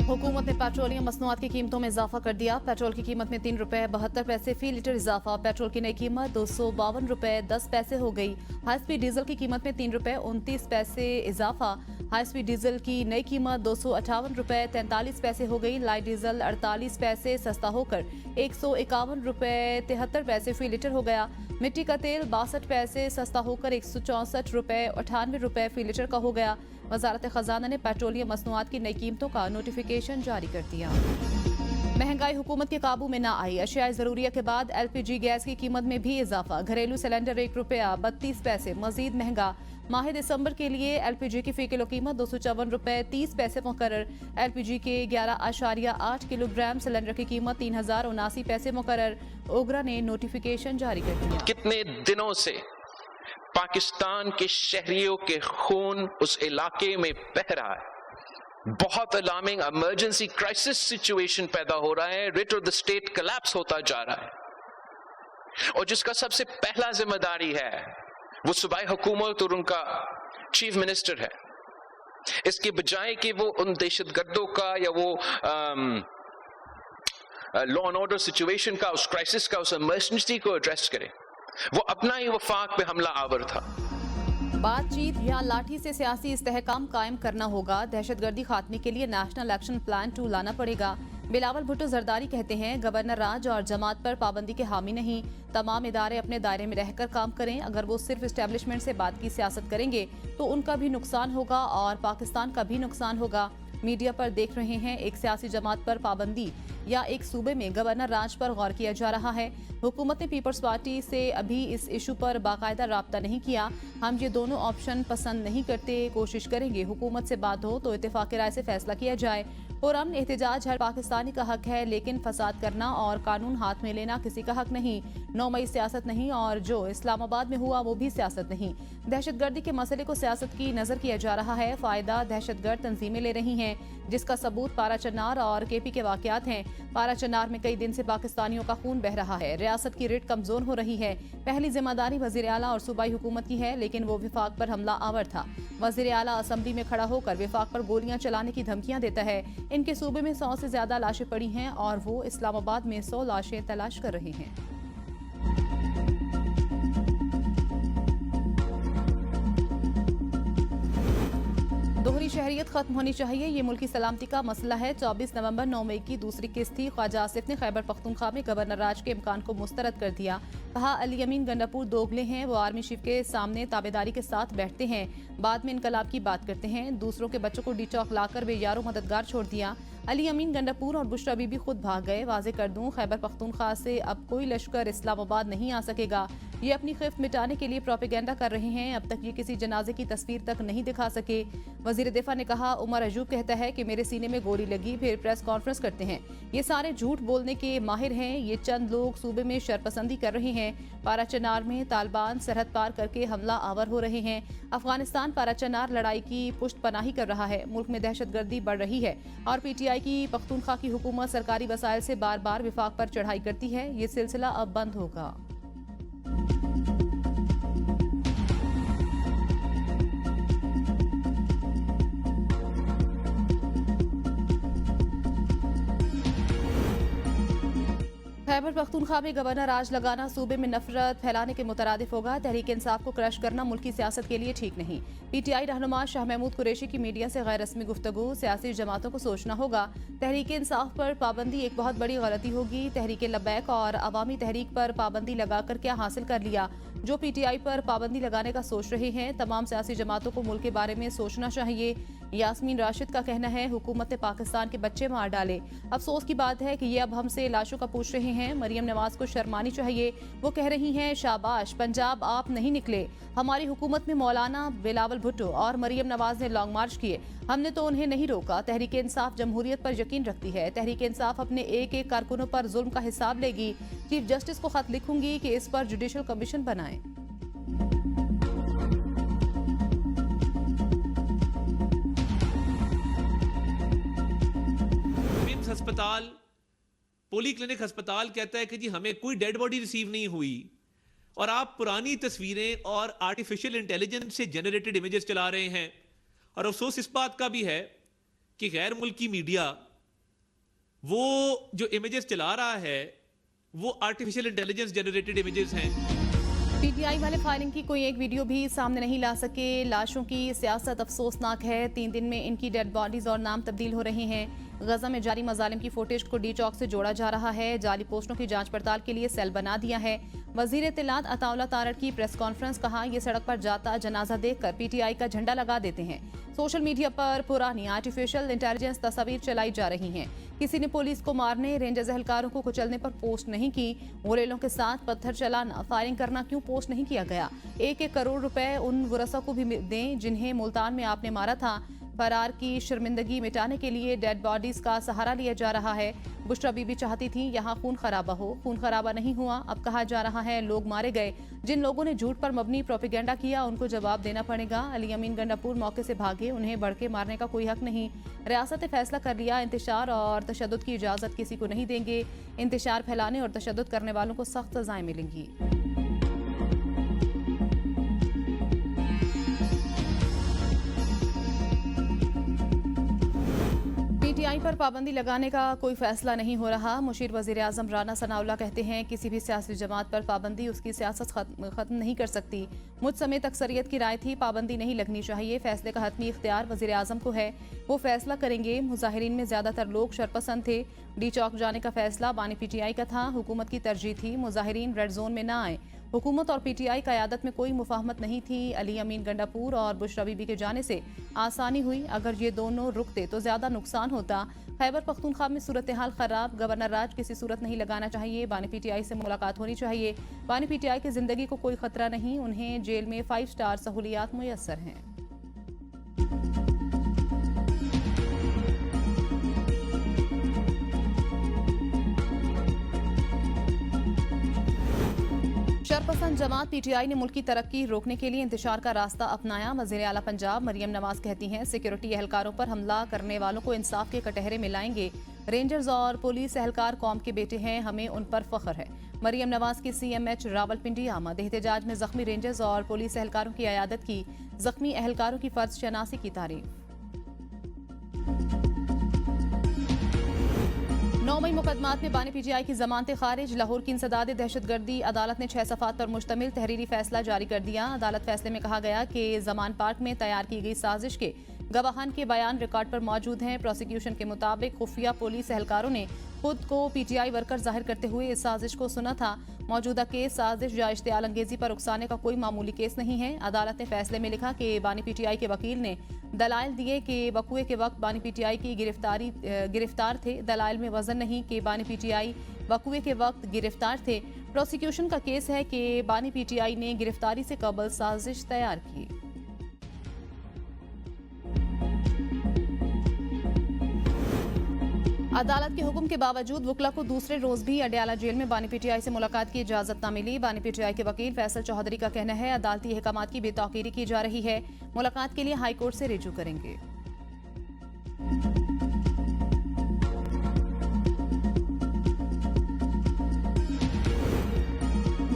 हुकूमत ने पेट्रोलियम मसनूआत की कीमतों में इजाफा कर दिया। पेट्रोल की कीमत में 3 रुपए 72 पैसे फी लीटर इजाफा। पेट्रोल की नई कीमत 252 रुपए 10 पैसे हो गई। हाई स्पीड डीजल की कीमत में 3 रुपए 29 पैसे इजाफा। हाई स्पीड डीजल की नई कीमत 258 रुपए 43 पैसे हो गई। लाइट डीजल 48 पैसे सस्ता होकर 151 रुपए 73 पैसे फी लीटर हो गया। मिट्टी का तेल 62 पैसे सस्ता होकर 164 रुपए 98 रुपए फी लीटर का हो गया। वजारत खजाना ने पेट्रोलियम मसनूआत की नई कीमतों का नोटिफिकेशन जारी कर दिया। महंगाई हुकूमत के काबू में न आई। अशियाए जरूरिया के बाद LPG गैस की कीमत में भी इजाफा। घरेलू सिलेंडर 1 रुपया 32 पैसे मजीद महंगा। माह दिसंबर के लिए LPG की फी किलो कीमत 254 रुपए 30 पैसे मुकर्रर। LPG के 11.8 किलोग्राम सिलेंडर की कीमत 3079 पैसे मुकर्रर। ओगरा ने नोटिफिकेशन जारी कर दिया। कितने दिनों से पाकिस्तान के शहरियों के खून उस इलाके में बह रहा है। बहुत अलार्मिंग इमरजेंसी क्राइसिस सिचुएशन पैदा हो रहा है। Writ of the state collapse होता जा रहा है और जिसका सबसे पहला जिम्मेदारी है वो सूबाई हुकूमत और उनका चीफ मिनिस्टर है। इसके बजाय कि वो उन दहशतगर्दों का या वो लॉ एंड ऑर्डर सिचुएशन का, उस क्राइसिस का, उस इमरजेंसी को एड्रेस करे, वो अपना ही वफाक पे हमला आवर था। बातचीत या लाठी से सियासी इस्तेहकाम कायम करना होगा। दहशतगर्दी खात्मे के लिए नेशनल एक्शन प्लान 2 लाना पड़ेगा। बिलावल भुट्टो जरदारी कहते हैं गवर्नर राज और जमात पर पाबंदी के हामी नहीं। तमाम इदारे अपने दायरे में रहकर काम करें। अगर वो सिर्फ इस्टेब्लिशमेंट से बात की सियासत करेंगे तो उनका भी नुकसान होगा और पाकिस्तान का भी नुकसान होगा। मीडिया पर देख रहे हैं एक सियासी जमात पर पाबंदी या एक सूबे में गवर्नर राज पर गौर किया जा रहा है। हुकूमत ने पीपल्स पार्टी से अभी इस इशू पर बाकायदा राब्ता नहीं किया। हम ये दोनों ऑप्शन पसंद नहीं करते। कोशिश करेंगे हुकूमत से बात हो तो इत्तेफाक राय से फैसला किया जाए। पुरअमन एहतजाज हर पाकिस्तानी का हक है, लेकिन फसाद करना और कानून हाथ में लेना किसी का हक नहीं। 9 मई सियासत नहीं और जो इस्लामाबाद में हुआ वो भी सियासत नहीं। दहशतगर्दी के मसले को सियासत की नजर किया जा रहा है। फायदा दहशतगर्द तंजीमें ले रही हैं, जिसका सबूत पारा चन्नार और KP के वाकयात हैं। पारा चन्नार में कई दिन से पाकिस्तानियों का खून बह रहा है। रियासत की रिट कमजोर हो रही है। पहली जिम्मेदारी वजीर आला और सूबाई हुकूमत की है, लेकिन वो विफाक पर हमला आवर था। वजीर आला असम्बली में खड़ा होकर विफाक पर गोलियां चलाने की धमकियां देता है। इनके सूबे में 100 से ज्यादा लाशें पड़ी हैं और वो इस्लामाबाद में 100 लाशें तलाश कर रहे हैं। दोहरी शहरियत खत्म होनी चाहिए, ये मुल्की सलामती का मसला है। 24 नवंबर 9 मई की दूसरी किस्त थी। ख्वाजा आसिफ ने खैबर पख्तूनख्वा में गवर्नर राज के इम्कान को मुस्तरद कर दिया। कहा अली अमीन गंडापुर दोगले हैं, वो आर्मी चीफ के सामने ताबेदारी के साथ बैठते हैं, बाद में इनकलाब की बात करते हैं। दूसरों के बच्चों को डी चौक लाकर बेयारो मददगार छोड़ दिया। अली अमीन गंडापुर और बुशरा बीबी खुद भाग गए। वाजे कर दूं खैबर पख्तूनख्वा से अब कोई लश्कर इस्लामाबाद नहीं आ सकेगा। ये अपनी खिफ्त मिटाने के लिए प्रोपेगेंडा कर रहे हैं। अब तक ये किसी जनाजे की तस्वीर तक नहीं दिखा सके। वजीर दिफा ने कहा उमर अजूब कहता है कि मेरे सीने में गोली लगी, फिर प्रेस कॉन्फ्रेंस करते हैं। ये सारे झूठ बोलने के माहिर हैं। ये चंद लोग सूबे में शरपसंदी कर रहे हैं। पारा चनार में तालिबान सरहद पार करके हमला आवर हो रहे हैं। अफगानिस्तान पारा चनार लड़ाई की पुष्ट पनाही कर रहा है। मुल्क में दहशतगर्दी बढ़ रही है और PTI की पख्तूनख्वा की हुकूमत सरकारी वसाइल से बार बार विफाक पर चढ़ाई करती है। ये सिलसिला अब बंद होगा। खैबर पख्तूनख्वा में गवर्नर राज लगाना सूबे में नफरत फैलाने के मुतरादिफ होगा। तहरीक इंसाफ को क्रश करना मुल्की सियासत के लिए ठीक नहीं। PTI रहनुमा शाह महमूद कुरैशी की मीडिया से गैर रस्मी गुफ्तगू। सियासी जमातों को सोचना होगा। तहरीक इंसाफ पर पाबंदी एक बहुत बड़ी गलती होगी। तहरीक लब्बैक और अवामी तहरीक पर पाबंदी लगाकर क्या हासिल कर लिया। जो PTI पर पाबंदी लगाने का सोच रहे हैं, तमाम सियासी जमातों को मुल्क के बारे में सोचना चाहिए। यास्मीन राशिद का कहना है हुकूमत ने पाकिस्तान के बच्चे मार डाले। अफसोस की बात है कि ये अब हमसे लाशों का पूछ रहे हैं। मरियम नवाज को शर्मानी चाहिए। वो कह रही हैं शाबाश पंजाब आप नहीं निकले। हमारी हुकूमत में मौलाना बिलावल भुट्टो और मरियम नवाज ने लॉन्ग मार्च किए, हमने तो उन्हें नहीं रोका। तहरीक इंसाफ जमहूरियत पर यकीन रखती है। तहरीक इंसाफ अपने एक एक कारकुनों पर जुल्म का हिसाब लेगी। चीफ जस्टिस को खत लिखूंगी कि इस पर जुडिशल कमीशन बनाएं। अस्पताल पोली क्लिनिक अस्पताल कहता है कि जी हमें कोई डेड बॉडी रिसीव नहीं हुई, और आप पुरानी तस्वीरें और आर्टिफिशियल इंटेलिजेंस से जनरेटेड इमेजेस चला रहे हैं। और अफसोस इस बात का भी है कि गैर मुल्की मीडिया वो जो इमेजेस चला रहा है वो आर्टिफिशियल इंटेलिजेंस जनरेटेड इमेजेस हैं। पीटीआई वाले फायरिंग की कोई एक वीडियो भी सामने नहीं ला सके। लाशों की सियासत अफसोसनाक है। 3 दिन में इनकी डेड बॉडीज और नाम तब्दील हो रहे हैं। गजा में जारी मजालिम की फुटेज को डी चौक से जोड़ा जा रहा है। जाली पोस्टों की जांच पड़ताल के लिए सेल बना दिया है। वजीर इत्तलात अताउल्लाह तारड़ की प्रेस कॉन्फ्रेंस, कहा ये सड़क पर जाता जनाजा देखकर पीटीआई का झंडा लगा देते हैं। सोशल मीडिया पर पुरानी आर्टिफिशियल इंटेलिजेंस तस्वीर चलाई जा रही हैं। किसी ने पुलिस को मारने, रेंजर्स एहलकारों को कुचलने पर पोस्ट नहीं की। गुरेलों के साथ पत्थर चलाना, फायरिंग करना क्यों पोस्ट नहीं किया गया? 1-1 करोड़ रुपए उन वरसा को भी दें जिन्हें मुल्तान में आपने मारा था। फरार की शर्मिंदगी मिटाने के लिए डेड बॉडीज का सहारा लिया जा रहा है। बुशरा बीबी चाहती थी यहाँ खून खराबा हो, खून खराबा नहीं हुआ। अब कहा जा रहा है लोग मारे गए। जिन लोगों ने झूठ पर मबनी प्रोपेगेंडा किया उनको जवाब देना पड़ेगा। अली अमीन गंडापुर मौके से भागे, उन्हें बढ़ के मारने का कोई हक नहीं। रियासत ने फैसला कर लिया, इंतशार और तशद्दुद की इजाजत किसी को नहीं देंगे। इंतशार फैलाने और तशद्दुद करने वालों को सख्त सजाएं मिलेंगी। पीटीआई पर पाबंदी लगाने का कोई फैसला नहीं हो रहा। मुशीर वजीर आजम राना सनाउल्लाह कहते हैं किसी भी सियासी जमात पर पाबंदी उसकी सियासत खत्म नहीं कर सकती। मुझ समेत अक्सरियत की राय थी पाबंदी नहीं लगनी चाहिए। फैसले का हतमी इख्तियार वजीर आजम को है, वो फैसला करेंगे। मुजाहिरीन में ज्यादातर लोग शरपसंद थे। डी चौक जाने का फैसला बानी पीटीआई का था, हुकूमत की तरजीह थी मुजाहिरीन रेड जोन में ना आए। हुकूमत और पीटीआई क़यादत में कोई मुफाहमत नहीं थी। अली अमीन गंडापुर और बुशरा बीबी के जाने से आसानी हुई, अगर ये दोनों रुकते तो ज्यादा नुकसान होता। खैबर पख्तूनख्वा में सूरत हाल खराब, गवर्नर राज किसी सूरत नहीं लगाना चाहिए। बानी पीटीआई से मुलाकात होनी चाहिए। बानी पीटीआई की जिंदगी को कोई खतरा नहीं, उन्हें जेल में 5 स्टार सहूलियात मुयस्सर हैं। शरपसंद जमात पीटीआई ने मुल्क की तरक्की रोकने के लिए इंतशार का रास्ता अपनाया। वज़ीर आला पंजाब मरियम नवाज कहती हैं सिक्योरिटी एहलकारों पर हमला करने वालों को इंसाफ के कटहरे में लाएंगे। रेंजर्स और पुलिस एहलकार कौम के बेटे हैं, हमें उन पर फख्र है। मरियम नवाज की CMH रावलपिंडी आमद। एहतजाज में जख्मी रेंजर्स और पुलिस एहलकारों की अयादत की। जख्मी एहलकारों की फर्ज शनासी की तारीफ। 9 मई मुकदमात में बानी पीटीआई की जमानतें खारिज। लाहौर की इंसदाद दहशतगर्दी अदालत ने 6 सफ़ात पर मुश्तमिल तहरीरी फैसला जारी कर दिया। अदालत फैसले में कहा गया कि जमान पार्क में तैयार की गई साजिश के गवाहान के बयान रिकॉर्ड पर मौजूद हैं। प्रोसिक्यूशन के मुताबिक खुफिया पुलिस एहलकारों ने खुद को पीटीआई वर्कर जाहिर करते हुए इस साजिश को सुना था। मौजूदा केस साजिश या इश्तियाल अंगेजी पर उकसाने का कोई मामूली केस नहीं है। अदालत ने फैसले में लिखा कि बानी पीटीआई के वकील ने दलाइल दिए कि वक़ुए के वक्त बानी पीटीआई की गिरफ्तार थे। दलाइल में वजन नहीं कि बानी पीटीआई वक़ुए के वक्त गिरफ्तार थे। प्रोसिक्यूशन का केस है कि बानी पीटीआई ने गिरफ्तारी से कबल साजिश तैयार की। अदालत के हुक्म के बावजूद वकला को दूसरे रोज भी अडयाला जेल में बानी पीटीआई से मुलाकात की इजाजत न मिली। बानी पीटीआई के वकील फैसल चौधरी का कहना है अदालती अहकामात की बेतौकीरी की जा रही है। मुलाकात के लिए हाईकोर्ट से रिजू करेंगे।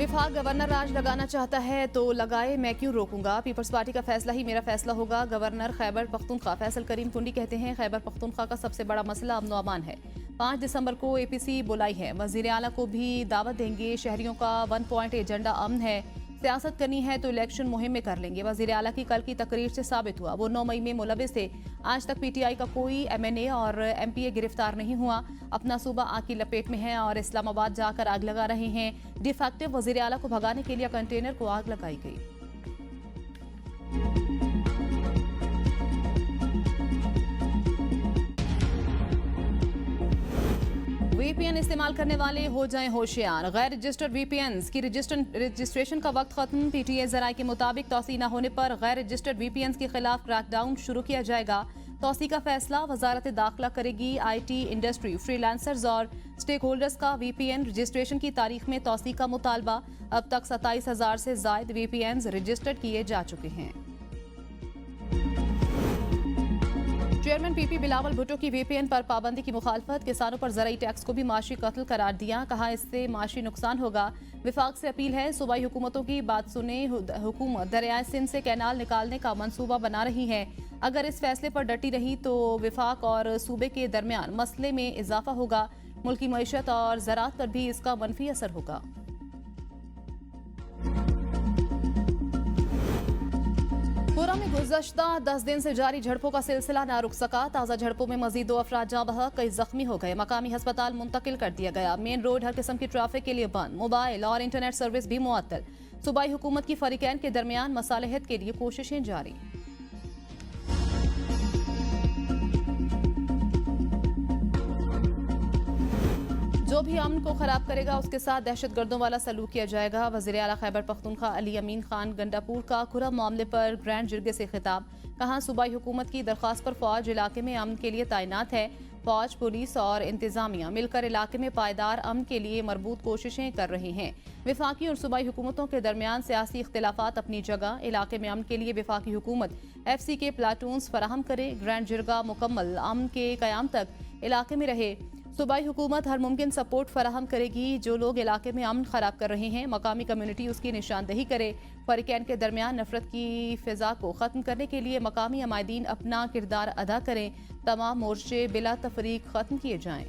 विफाक गवर्नर राज लगाना चाहता है तो लगाए, मैं क्यों रोकूंगा। पीपल्स पार्टी का फैसला ही मेरा फैसला होगा। गवर्नर खैबर पख्तूनख्वा फैसल करीम कुंडी कहते हैं खैबर पख्तूनख्वा का सबसे बड़ा मसला अमन अमान है। 5 दिसंबर को APC बुलाई है। वजीर आला को भी दावत देंगे। शहरियों का 1 पॉइंट एजेंडा अमन है। सियासत करनी है तो इलेक्शन मुहिम में कर लेंगे। वजीर आला की कल की तकरीर से साबित हुआ वो 9 मई में मुलविस थे। आज तक पीटीआई का कोई MNA और MPA गिरफ्तार नहीं हुआ। अपना सूबा आग की लपेट में है और इस्लामाबाद जाकर आग लगा रहे हैं। डिफेक्टिव वजीर आला को भगाने के लिए कंटेनर को आग लगाई गई। VPN इस्तेमाल करने वाले हो जाएं होशियार। गैर रजिस्टर्ड VPNs की रजिस्ट्रेशन का वक्त खत्म। PTA जराये के मुताबिक तौसी न होने पर गैर रजिस्टर्ड VPNs के खिलाफ क्रैकडाउन शुरू किया जाएगा। तौसी का फैसला वजारत दाखिला करेगी। IT इंडस्ट्री, फ्रीलांसर्स और स्टेक होल्डर्स का VPN रजिस्ट्रेशन की तारीख में तौसी का मुतालबा। अब तक 27,000 से जायद VPNs रजिस्टर्ड किए जा चुके हैं। चेयरमैन पीपी बिलावल भुट्टो की वीपीएन पर पाबंदी की मुखालफत, किसानों पर ज़राई टैक्स को भी माशी कत्ल करार दिया, कहा इससे माशी नुकसान होगा। विफाक से अपील है सूबाई हुकूमतों की बात सुने। हुकूमत दरियाए सिंध से कैनाल निकालने का मंसूबा बना रही है। अगर इस फैसले पर डटी रही तो विफाक और सूबे के दरमियान मसले में इजाफा होगा। मुल्की मईशत और ज़राअत पर भी इसका मनफी असर होगा। पुरा में गुज़श्ता 10 दिन से जारी झड़पों का सिलसिला ना रुक सका। ताज़ा झड़पों में मजीद 2 अफराद जाँ बहक, कई जख्मी हो गए। मकामी अस्पताल मुंतकिल कर दिया गया। मेन रोड हर किस्म की ट्रैफिक के लिए बंद। मोबाइल और इंटरनेट सर्विस भी मुअत्तल। सूबाई हुकूमत की फरीकैन के दरमियान मसालहत के लिए कोशिशें जारी। जो भी अमन को खराब करेगा उसके साथ दहशतगर्दों वाला सलूक किया जाएगा। वज़ीर आला खैबर पख्तूनख्वा अली अमीन खान गंडापुर का खुरम मामले पर ग्रैंड जिरगे से खिताब। कहा सूबाई हुकूमत की दरख्वास्त पर फौज इलाके में अमन के लिए तैनात है। फौज, पुलिस और इंतजामिया मिलकर इलाके में पायदार अमन के लिए मरबूत कोशिशें कर रहे हैं। विफाकी और सूबाई हुकूमतों के दरमियान सियासी इख्तिलाफात अपनी जगह। इलाके में अमन के लिए विफाकी हुकूमत FC के प्लाटून्स फराहम करे। ग्रैंड जिरगा मुकम्मल अमन के क़याम तक इलाके में रहे। सूबाई हुकूमत हर मुमकिन सपोर्ट फराहम करेगी। जो लोग इलाके में अमन खराब कर रहे हैं मकामी कम्युनिटी उसकी निशानदेही करे। फरीकैन के दरमियान नफरत की फिजा को ख़त्म करने के लिए मकामी अमायदीन अपना किरदार अदा करें। तमाम मोर्चे बिला तफरीक ख़त्म किए जाएं।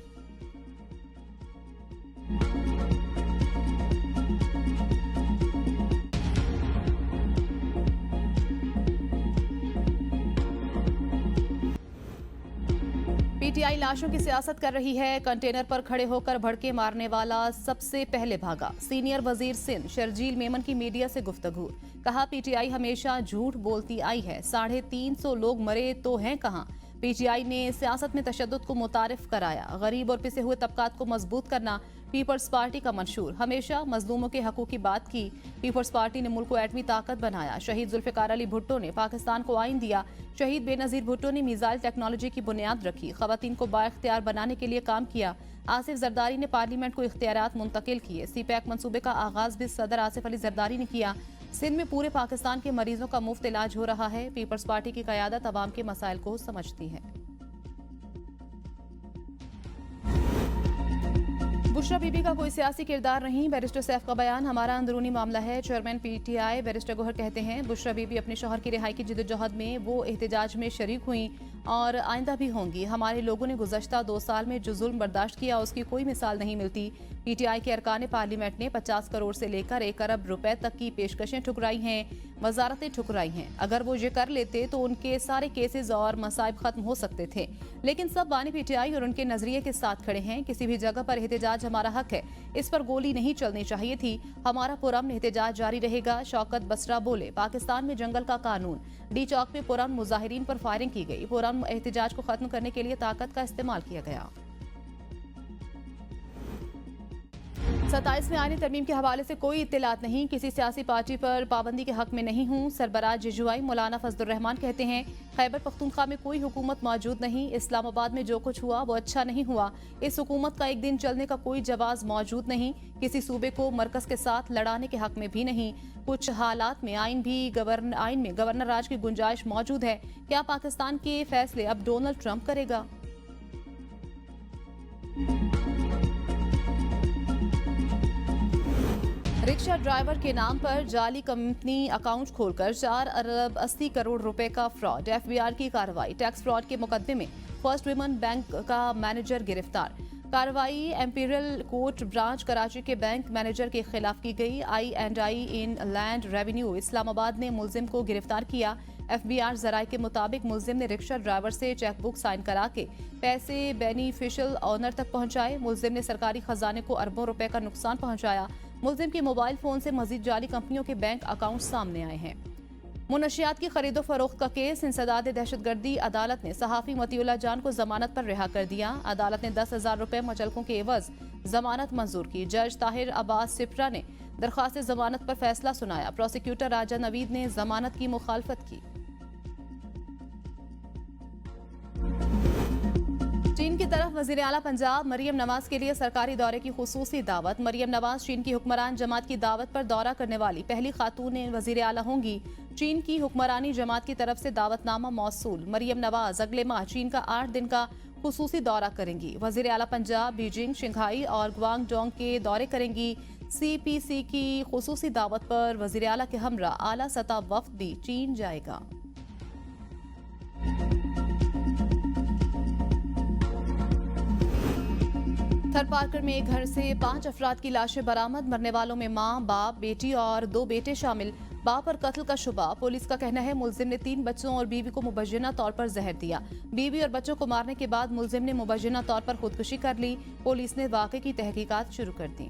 PTI लाशों की सियासत कर रही है। कंटेनर पर खड़े होकर भड़के मारने वाला सबसे पहले भागा। सीनियर वजीर सिंध शर्जील मेमन की मीडिया से गुफ्तगू। कहा PTI हमेशा झूठ बोलती आई है। 350 लोग मरे तो हैं कहाँ। PTI ने सियासत में तशद्दुद को मुतारिफ कराया। गरीब और पिसे हुए तबकात को मजबूत करना पीपल्स पार्टी का मंशूर। हमेशा मजलूमों के हकूक़ की बात की। पीपल्स पार्टी ने मुल्क को एटमी ताकत बनाया। शहीद जुल्फ़िकार अली भुट्टो ने पाकिस्तान को आइन दिया। शहीद बेनज़ीर भुट्टो ने मिसाइल टेक्नोलॉजी की बुनियाद रखी। ख़वातीन को बाइख्तियार बनाने के लिए काम किया। आसिफ जरदारी ने पार्लियामेंट को इख्तियारात मुंतकिल किए। CPAC मनसूबे का आगाज भी सदर आसिफ अली जरदारी ने किया। सिंध में पूरे पाकिस्तान के मरीजों का मुफ्त इलाज हो रहा है। पीपल्स पार्टी की क़यादत अवाम के मसाइल को समझती है। बुशरा बीबी का कोई सियासी किरदार नहीं। बैरिस्टर सैफ का बयान हमारा अंदरूनी मामला है। चेयरमैन PTI बैरिस्टर गोहर कहते हैं बुशरा बीबी अपने शौहर की रिहाई की जिद्दोजहद में वो एहतजाज में शरीक हुई और आइंदा भी होंगी। हमारे लोगों ने गुज़श्ता 2 साल में जो जुल्म बर्दाश्त किया उसकी कोई मिसाल नहीं मिलती। PTI के अरकान पार्लियामेंट ने 50 करोड़ से लेकर 1 अरब रुपए तक की पेशकशें ठुकराई हैं, वजारतें ठुकराई हैं। अगर वो ये कर लेते तो उनके सारे केसेस और मसाइब खत्म हो सकते थे। लेकिन सब बानी PTI और उनके नजरिए के साथ खड़े हैं। किसी भी जगह पर एहतजाज हमारा हक है, इस पर गोली नहीं चलनी चाहिए थी। हमारा पुरअमन एहतजाज जारी रहेगा। शौकत बसरा बोले पाकिस्तान में जंगल का कानून। डी चौक में पुरअमन मुजाहिरीन पर फायरिंग की गई। पुरअमन एहतजाज को खत्म करने के लिए ताकत का इस्तेमाल किया गया। 27वें आईनी तरमीम के हवाले से कोई इत्तलात नहीं। किसी सियासी पार्टी पर पाबंदी के हक में नहीं हूँ। सरबराह जिजुआई मौलाना फजलुर रहमान कहते हैं खैबर पख्तूनख्वा में कोई हुकूमत मौजूद नहीं। इस्लामाबाद में जो कुछ हुआ वो अच्छा नहीं हुआ। इस हुकूमत का एक दिन चलने का कोई जवाज मौजूद नहीं। किसी सूबे को मरकज के साथ लड़ाने के हक में भी नहीं। कुछ हालात में आइन में गवर्नर राज की गुंजाइश मौजूद है। क्या पाकिस्तान के फैसले अब डोनाल्ड ट्रंप करेगा? रिक्शा ड्राइवर के नाम पर जाली कंपनी अकाउंट खोलकर 4 अरब 80 करोड़ रुपए का फ्रॉड। FBI की कार्रवाई। टैक्स फ्रॉड के मुकदमे में फर्स्ट वुमेन बैंक का मैनेजर गिरफ्तार। कार्रवाई एम्पीरियल कोर्ट ब्रांच कराची के बैंक मैनेजर के खिलाफ की गई। I&I इन लैंड रेवेन्यू इस्लामाबाद ने मुलजिम को गिरफ्तार किया। FBI जराये के मुताबिक मुलजिम ने रिक्शा ड्राइवर से चेकबुक साइन करा के पैसे बेनिफिशियल ऑनर तक पहुंचाए। मुलजिम ने सरकारी खजाने को अरबों रुपए का नुकसान पहुंचाया। मुलजिम के मोबाइल फोन से मजीद जाली कंपनियों के बैंक अकाउंट सामने आए हैं। मुनशियात की खरीदो फरोख्त का केस। इंसदाद दहशतगर्दी। अदालत ने सहाफी मतीउल्लाह जान को जमानत पर रिहा कर दिया। अदालत ने 10,000 रुपए मुचलकों के एवज जमानत मंजूर की। जज ताहिर अब्बास सिप्रा ने दरख्वास्त जमानत पर फैसला सुनाया। प्रोसिक्यूटर राजा नवीद ने जमानत की मुखालफत की। चीन की तरफ वज़ीर आला पंजाब मरियम नवाज के लिए सरकारी दौरे की खुसूसी दावत। मरियम नवाज चीन की हुक्मरान जमात की दावत पर दौरा करने वाली पहली खातून वज़ीर आला होंगी। चीन की हुक्मरानी जमात की तरफ से दावतनामा मौसूल। मरियम नवाज अगले माह चीन का 8 दिन का खुसूसी दौरा करेंगी। वजीर आला पंजाब बीजिंग, शंघाई और ग्वांगडोंग के दौरे करेंगी। CPC की खुसूसी दावत पर वजीर आला के हमरा आला सतह वफ्द भी चीन जाएगा। थरपारकर में घर से 5 अफराद की लाशें बरामद। मरने वालों में मां, बाप, बेटी और 2 बेटे शामिल। बाप पर कत्ल का शुबा। पुलिस का कहना है मुलजिम ने 3 बच्चों और बीवी को मुबज्जिना तौर पर जहर दिया। बीवी और बच्चों को मारने के बाद मुलजिम ने मुबज्जिना तौर पर खुदकुशी कर ली। पुलिस ने वाक़े की तहकीकात शुरू कर दी।